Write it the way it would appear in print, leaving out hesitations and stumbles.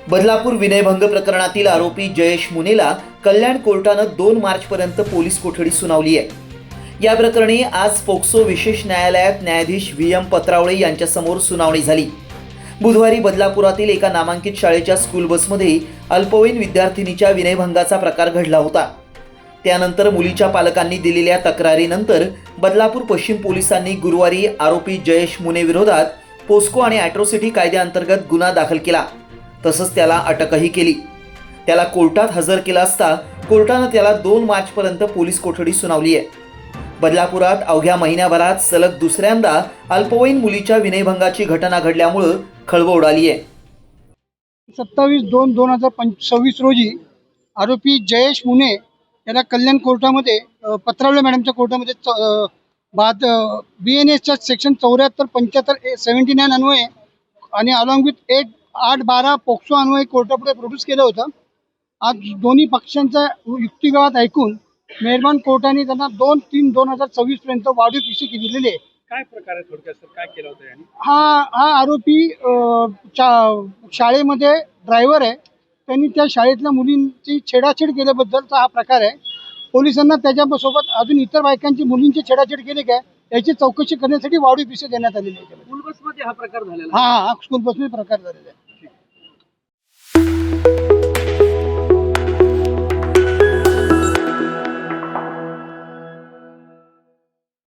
बदलापूर विनयभंग प्रकरणातील आरोपी जयेश मुनेला कल्याण कोर्टानं 2 मार्चपर्यंत पोलीस कोठडी सुनावली आहे। या प्रकरणी आज पोक्सो विशेष न्यायालयात न्यायाधीश व्ही.एम. पत्रावळे यांच्यासमोर सुनावणी झाली। बुधवारी बदलापुरातील एका नामांकित शाळेच्या स्कूल बसमध्ये अल्पवयीन विद्यार्थिनीच्या विनयभंगाचा प्रकार घडला होता। त्यानंतर मुलीच्या पालकांनी दिलेल्या तक्रारीनंतर बदलापूर पश्चिम पोलिसांनी गुरुवारी आरोपी जयेश मुने विरोधात पोस्को आणि ॲट्रॉसिटी कायद्याअंतर्गत गुन्हा दाखल केला। तसंच त्याला अटकही केली। त्याला कोर्टात हजर केला असता कोर्टानं त्याला 2 मार्चपर्यंत पोलीस कोठडी सुनावली आहे। बदलापुरात अवघ्या महिन्याभरात सलग दुसऱ्यांदा अल्पवयीन मुलीच्या विनयभंगाची घटना घडल्यामुळे खळबळ उडाली आहे। 27/2/2026 रोजी आरोपी जयेश मुने याला कल्याण कोर्टामध्ये पत्रावळे मॅडमच्या कोर्टामध्ये BNSच्या सेक्शन 74, 75, 79 अन्वये आणि अलॉंग विथ 8-12 पोक्सो अन्वये कोर्टापुढे प्रोड्यूस केलं होतं। आज दोन्ही पक्षांचा युक्तिवाद ऐकून मेहरबान कोर्टाने त्यांना 2/3/2026 पर्यंत वाढीव शिक्षा दिलेली आहे। काय प्रकार आहे थोडक्यात सर, काय केलं होतं यांनी? हा आरोपी शाळेमध्ये ड्रायव्हर आहे। त्यांनी त्या शाळेतल्या मुलींची छेडाछेड केल्याबद्दलचा हा प्रकार आहे। पोलिसांना त्याच्यासोबत अजून इतर बायकांची मुलींची छेडाछेड केली काय याची चौकशी करण्यासाठी वाढीव शिक्षा देण्यात आलेली आहे। स्कूल बसमध्ये हा प्रकार झालेला हा स्कूल बसमध्ये प्रकार झालेला आहे।